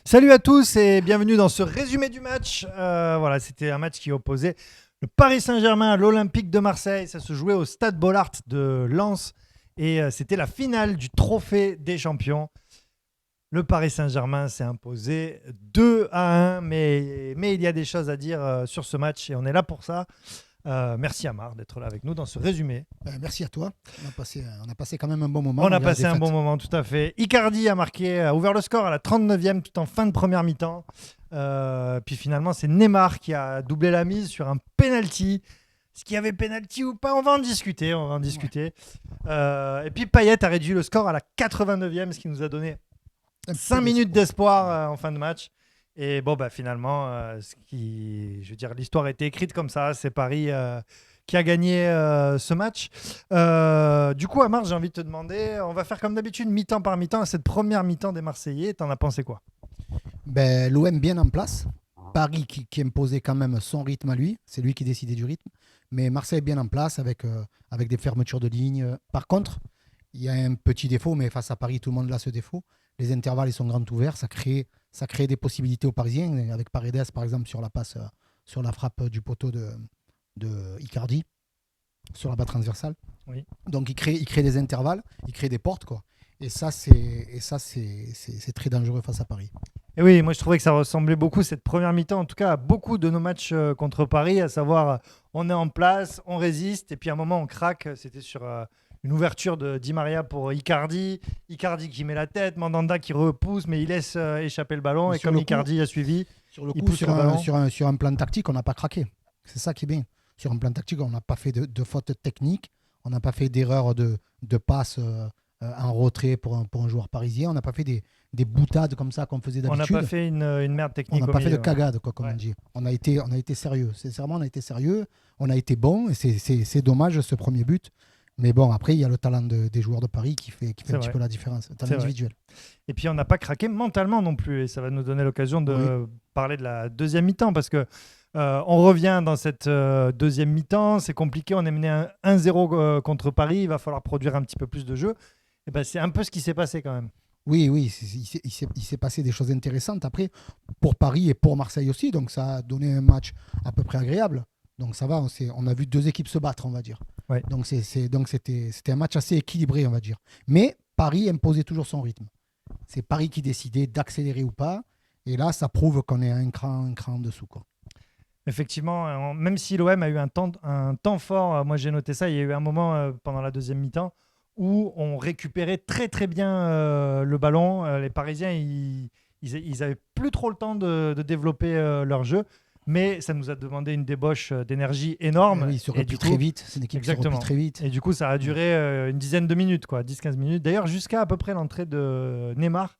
Salut à tous et bienvenue dans ce résumé du match. Voilà, c'était un match qui opposait le Paris Saint-Germain à l'Olympique de Marseille. Ça se jouait au Stade Bollaert de Lens et c'était la finale du Trophée des Champions. Le Paris Saint-Germain s'est imposé 2-1, mais il y a des choses à dire sur ce match et on est là pour ça. Merci Amar d'être là avec nous dans ce résumé. Merci à toi. On a passé quand même un bon moment. On a passé un bon moment, tout à fait. Icardi a ouvert le score à la 39e, tout en fin de première mi-temps. Puis finalement, c'est Neymar qui a doublé la mise sur un penalty. Est-ce qu'il y avait penalty ou pas? On va en discuter. Et puis Payet a réduit le score à la 89e, ce qui nous a donné 5 minutes d'espoir en fin de match. Et bon, finalement, l'histoire a été écrite comme ça. C'est Paris qui a gagné ce match. Du coup, Amar, j'ai envie de te demander, on va faire comme d'habitude, mi-temps par mi-temps. À cette première mi-temps des Marseillais, t'en as pensé quoi? L'OM bien en place. Paris qui imposait quand même son rythme à lui. C'est lui qui décidait du rythme. Mais Marseille bien en place avec des fermetures de lignes. Par contre, il y a un petit défaut, mais face à Paris, tout le monde a ce défaut. Les intervalles ils sont grands ouverts. Ça crée des possibilités aux Parisiens. Avec Paredes, par exemple, sur la passe, sur la frappe du poteau de Icardi, sur la balle transversale. Oui. Donc il crée des intervalles, il crée des portes, quoi. Et ça, c'est très dangereux face à Paris. Et oui, moi je trouvais que ça ressemblait beaucoup, cette première mi-temps, en tout cas à beaucoup de nos matchs contre Paris, à savoir on est en place, on résiste, et puis à un moment on craque. C'était sur une ouverture de Di Maria pour Icardi qui met la tête, Mandanda qui repousse, mais il laisse échapper le ballon, et comme Icardi a suivi, sur le il coup, pousse le ballon. sur un plan tactique, on n'a pas craqué. C'est ça qui est bien. Sur un plan tactique, on n'a pas fait de faute technique, on n'a pas fait d'erreur de passe en retrait pour un joueur parisien, on n'a pas fait des boutades comme ça qu'on faisait On d'habitude. n'a pas fait une merde technique. On n'a pas fait de milieu. cagade, quoi, comme Ouais. on dit. On a été sérieux. Sincèrement, on a été sérieux. On a été bon. Et c'est dommage ce premier but. Mais bon, après, il y a le talent des joueurs de Paris qui fait un petit peu la différence. Le talent individuel. Et puis, on n'a pas craqué mentalement non plus. Et ça va nous donner l'occasion de parler de la deuxième mi-temps. Parce que on revient dans cette deuxième mi-temps. C'est compliqué. On est mené 1-0 contre Paris. Il va falloir produire un petit peu plus de jeu. Et c'est un peu ce qui s'est passé quand même. Oui, il s'est passé des choses intéressantes après pour Paris et pour Marseille aussi. Donc ça a donné un match à peu près agréable. Donc ça va, on a vu deux équipes se battre, on va dire. Ouais. Donc c'était un match assez équilibré, on va dire. Mais Paris imposait toujours son rythme. C'est Paris qui décidait d'accélérer ou pas. Et là, ça prouve qu'on est un cran en dessous, quoi. Effectivement, même si l'OM a eu un temps fort, moi j'ai noté ça, il y a eu un moment pendant la deuxième mi-temps où on récupérait très très bien le ballon. Les Parisiens, ils avaient plus trop le temps de développer leur jeu, mais ça nous a demandé une débauche d'énergie énorme. Oui, il se replie très vite. C'est une équipe qui se replie très vite. Et du coup, ça a duré une dizaine de minutes, 10-15 minutes. D'ailleurs, jusqu'à à peu près l'entrée de Neymar,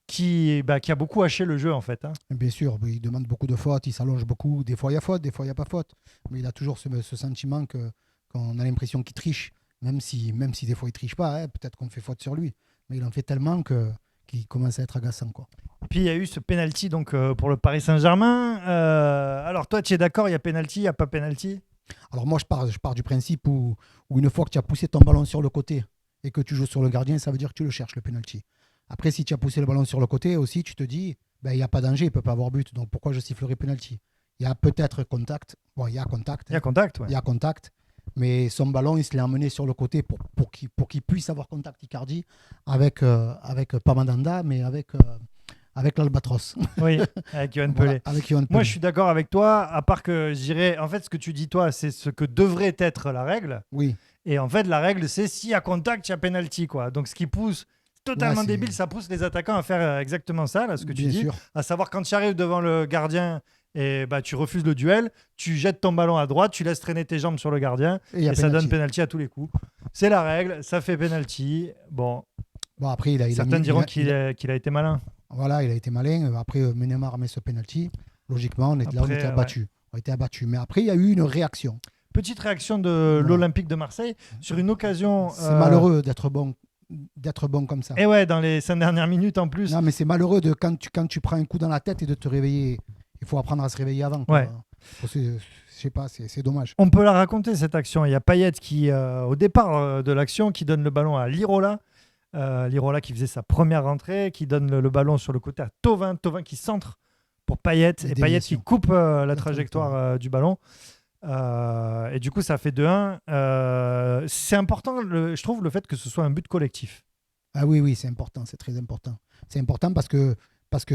qui a beaucoup haché le jeu en fait. Bien sûr, il demande beaucoup de fautes, il s'allonge beaucoup. Des fois, il y a faute, des fois, il n'y a pas faute. Mais il a toujours ce sentiment qu'on a l'impression qu'il triche. Même si des fois il triche pas, hein, peut-être qu'on fait faute sur lui. Mais il en fait tellement qu'il commence à être agaçant, quoi. Puis il y a eu ce penalty donc, pour le Paris Saint-Germain. Alors toi, tu es d'accord, il y a penalty, il n'y a pas penalty? Alors moi, je pars du principe où une fois que tu as poussé ton ballon sur le côté et que tu joues sur le gardien, ça veut dire que tu le cherches, le penalty. Après, si tu as poussé le ballon sur le côté aussi, tu te dis, il n'y a pas danger, il ne peut pas avoir but. Donc pourquoi je sifflerai penalty? Il y a peut-être contact. Bon, il y a contact. Il y a contact, ouais. Il y a contact. Mais son ballon, il se l'est emmené sur le côté pour qu'il puisse avoir contact Icardi avec pas Mandanda, mais avec l'Albatros. Oui, avec Yoann Pelé. Moi, je suis d'accord avec toi, à part que je dirais, en fait, ce que tu dis, toi, c'est ce que devrait être la règle. Oui. Et en fait, la règle, c'est s'il y a contact, il y a penalty, quoi. Donc, ce qui pousse, totalement débile, ça pousse les attaquants à faire exactement ça, là, ce que tu dis. Sûr. À savoir, quand tu arrives devant le gardien et tu refuses le duel, tu jettes ton ballon à droite, tu laisses traîner tes jambes sur le gardien et ça donne penalty à tous les coups. C'est la règle, ça fait penalty. Bon après, certains diront qu'il a été malin. Voilà, il a été malin. Après, Neymar met ce penalty. Logiquement, on était abattus. Ouais. On était abattus. Mais après, il y a eu une réaction. Petite réaction de l'Olympique de Marseille sur une occasion. C'est malheureux d'être bon comme ça. Et ouais, dans les 5 dernières minutes en plus. Non, mais c'est malheureux quand tu prends un coup dans la tête et de te réveiller. Il faut apprendre à se réveiller avant. Ouais. Je sais pas, c'est dommage. On peut la raconter cette action. Il y a Payet qui, au départ de l'action, qui donne le ballon à Lirola. Lirola qui faisait sa première rentrée, qui donne le ballon sur le côté à Thauvin qui centre pour Payet, et Payet qui coupe la trajectoire du ballon. Et du coup, ça fait 2-1. C'est important, je trouve, le fait que ce soit un but collectif. Ah oui, c'est important, c'est très important. C'est important parce que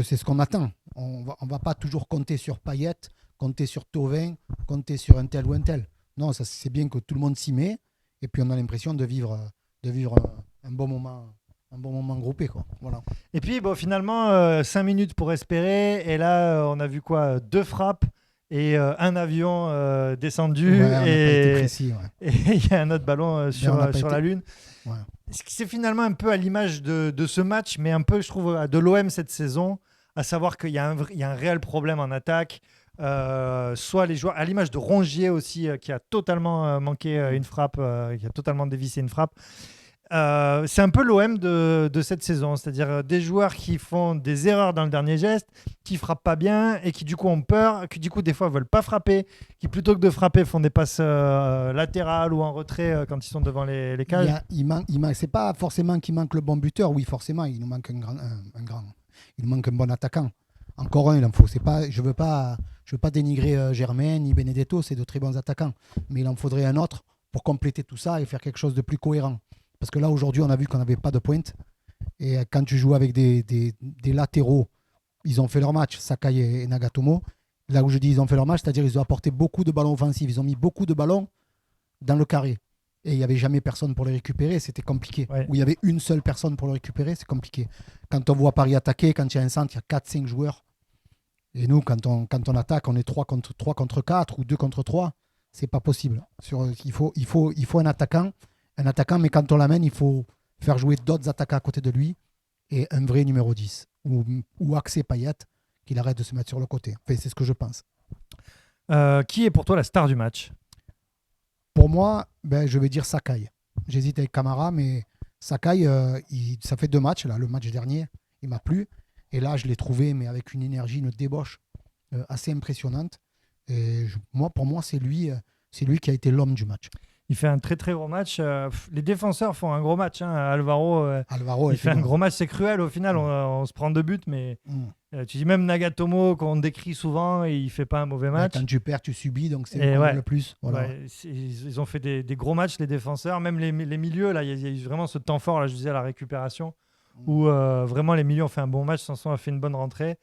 c'est ce qu'on attend. On va pas toujours compter sur Payet, compter sur Thauvin, compter sur un tel ou un tel. Non, ça c'est bien que tout le monde s'y met et puis on a l'impression de vivre un bon moment groupé, quoi. Voilà. Et puis finalement 5 minutes pour espérer, et là on a vu quoi, 2 frappes et un avion descendu, Ouais, on n'a pas été et précis, ouais. il y a un autre ballon sur été... la Lune. Ouais. C'est finalement un peu à l'image de ce match, mais un peu, je trouve, de l'OM cette saison, à savoir qu'il y a un réel problème en attaque. Soit les joueurs, à l'image de Rongier aussi, qui a totalement manqué une frappe, qui a totalement dévissé une frappe. C'est un peu l'OM de cette saison, c'est-à-dire des joueurs qui font des erreurs dans le dernier geste, qui frappent pas bien et qui du coup ont peur, qui du coup des fois veulent pas frapper, qui plutôt que de frapper font des passes latérales ou en retrait quand ils sont devant les cages. C'est pas forcément qu'il manque le bon buteur, oui forcément il nous manque il nous manque un bon attaquant. Encore un, il en faut. C'est pas, je veux pas dénigrer Germain ni Benedetto, c'est de très bons attaquants, mais il en faudrait un autre pour compléter tout ça et faire quelque chose de plus cohérent. Parce que là, aujourd'hui, on a vu qu'on n'avait pas de pointe. Et quand tu joues avec des latéraux, ils ont fait leur match, Sakai et Nagatomo. Là où je dis ils ont fait leur match, c'est-à-dire ils ont apporté beaucoup de ballons offensifs. Ils ont mis beaucoup de ballons dans le carré. Et il n'y avait jamais personne pour les récupérer. C'était compliqué. Ouais. Où il y avait une seule personne pour le récupérer, c'est compliqué. Quand on voit Paris attaquer, quand il y a un centre, il y a 4-5 joueurs. Et nous, quand on attaque, on est 3 contre 4 ou 2 contre 3. C'est pas possible. Il faut un attaquant, mais quand on l'amène, il faut faire jouer d'autres attaquants à côté de lui et un vrai numéro 10 ou axer Payet, qu'il arrête de se mettre sur le côté. Enfin, c'est ce que je pense. Qui est pour toi la star du match? Pour moi, je vais dire Sakai. J'hésite avec Camara, mais Sakai, ça fait 2 matchs. Là. Le match dernier, il m'a plu. Et là, je l'ai trouvé, mais avec une énergie, une débauche assez impressionnante. Et pour moi, c'est lui qui a été l'homme du match. Il fait un très très gros match. Les défenseurs font un gros match. Alvaro, il fait un gros match. C'est cruel au final. On se prend 2 buts, mais tu dis même Nagatomo qu'on décrit souvent, et il fait pas un mauvais match. Quand tu perds, tu subis, donc c'est le plus. Voilà. Ouais, ils ont fait des gros matchs, les défenseurs, même les milieux. Là, il y a eu vraiment ce temps fort. Là, je disais à la récupération, où vraiment les milieux ont fait un bon match. Sanson a fait une bonne rentrée.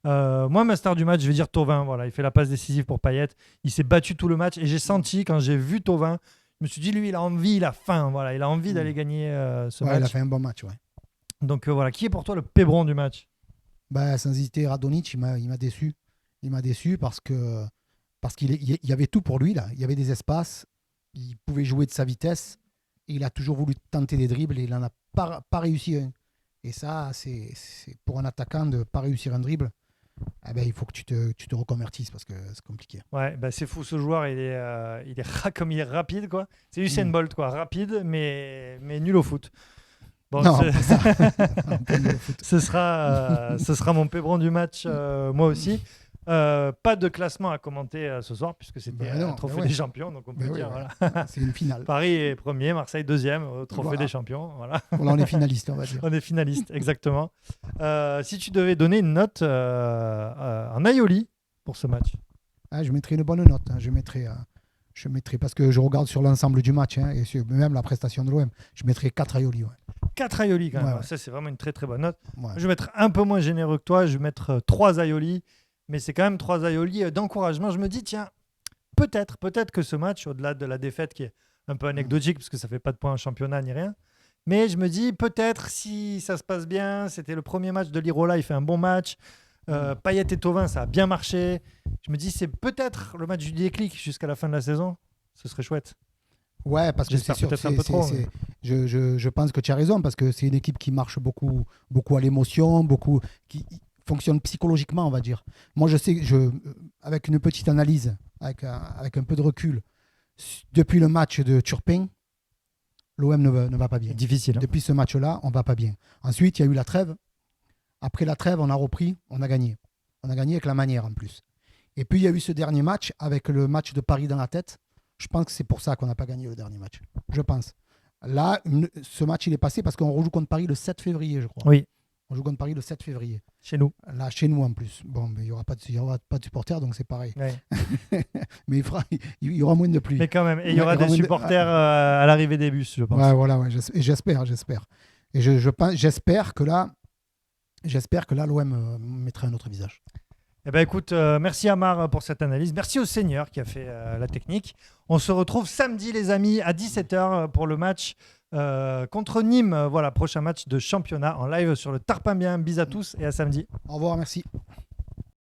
Moi, ma star du match, je vais dire Thauvin. Voilà, il fait la passe décisive pour Payet. Il s'est battu tout le match, et j'ai senti quand j'ai vu Thauvin, je me suis dit, lui, il a envie, il a faim. Voilà, il a envie d'aller gagner ce match. Il a fait un bon match, ouais. Donc voilà, qui est pour toi le pébron du match? Sans hésiter, Radonjic, il m'a déçu. Il m'a déçu parce qu'il y avait tout pour lui là. Il y avait des espaces, il pouvait jouer de sa vitesse. Et il a toujours voulu tenter des dribbles et il n'en a pas réussi un. Et ça, c'est pour un attaquant de ne pas réussir un dribble. Il faut que tu te reconvertisses parce que c'est compliqué. Ouais, c'est fou, ce joueur, comme il est rapide, quoi. C'est Usain Bolt, quoi, rapide, mais nul au foot. Bon, non, ce sera mon pébron du match, moi aussi. Pas de classement à commenter ce soir, puisque c'était un trophée des champions, donc on peut dire. Voilà. C'est une finale. Paris est premier, Marseille deuxième au trophée des champions. Voilà. On est finaliste, on va dire. On est finaliste, exactement. Si tu devais donner une note en Aioli pour ce match? Je mettrais une bonne note. Je mettrais parce que je regarde sur l'ensemble du match et sur même la prestation de l'OM. Je mettrais 4 Aioli. Ouais. 4 Aioli quand même. Ouais. Ça, c'est vraiment une très très bonne note. Ouais. Je vais mettre un peu moins généreux que toi. Je vais mettre 3 Aioli. Mais c'est quand même 3 Aioli d'encouragement. Je me dis, tiens, peut-être que ce match, au-delà de la défaite qui est un peu anecdotique, parce que ça ne fait pas de points en championnat ni rien, mais je me dis, peut-être si ça se passe bien, c'était le premier match de Lirola, il fait un bon match. Payet et Thauvin, ça a bien marché. Je me dis, c'est peut-être le match du déclic jusqu'à la fin de la saison. Ce serait chouette. Ouais, parce que c'est sûr, un peu trop. Je pense que tu as raison, parce que c'est une équipe qui marche beaucoup à l'émotion, qui fonctionne psychologiquement, on va dire. Moi, je sais, avec une petite analyse, avec un peu de recul, depuis le match de Turpin, l'OM ne va pas bien. Difficile. Depuis ce match-là, on ne va pas bien. Ensuite, il y a eu la trêve. Après la trêve, on a repris, on a gagné. On a gagné avec la manière en plus. Et puis, il y a eu ce dernier match avec le match de Paris dans la tête. Je pense que c'est pour ça qu'on n'a pas gagné le dernier match. Je pense. Là, ce match, il est passé parce qu'on rejoue contre Paris le 7 février, je crois. Oui, On joue contre Paris le 7 février. chez nous. Là, chez nous en plus. Bon, mais il n'y aura pas de supporters, donc c'est pareil. Ouais. Mais il y aura moins de pluie. Mais quand même, et il y Ouais, aura il y aura des moins de- supporters à l'arrivée des bus, je pense. Ouais, voilà, ouais, j'espère. Et j'espère que là, l'OM mettrait un autre visage. Eh ben écoute, merci Amar pour cette analyse. Merci au Seigneur qui a fait la technique. On se retrouve samedi, les amis, à 17h pour le match contre Nîmes. Voilà, prochain match de championnat en live sur le Tarpin Bien. Bis à tous et à samedi. Au revoir, merci.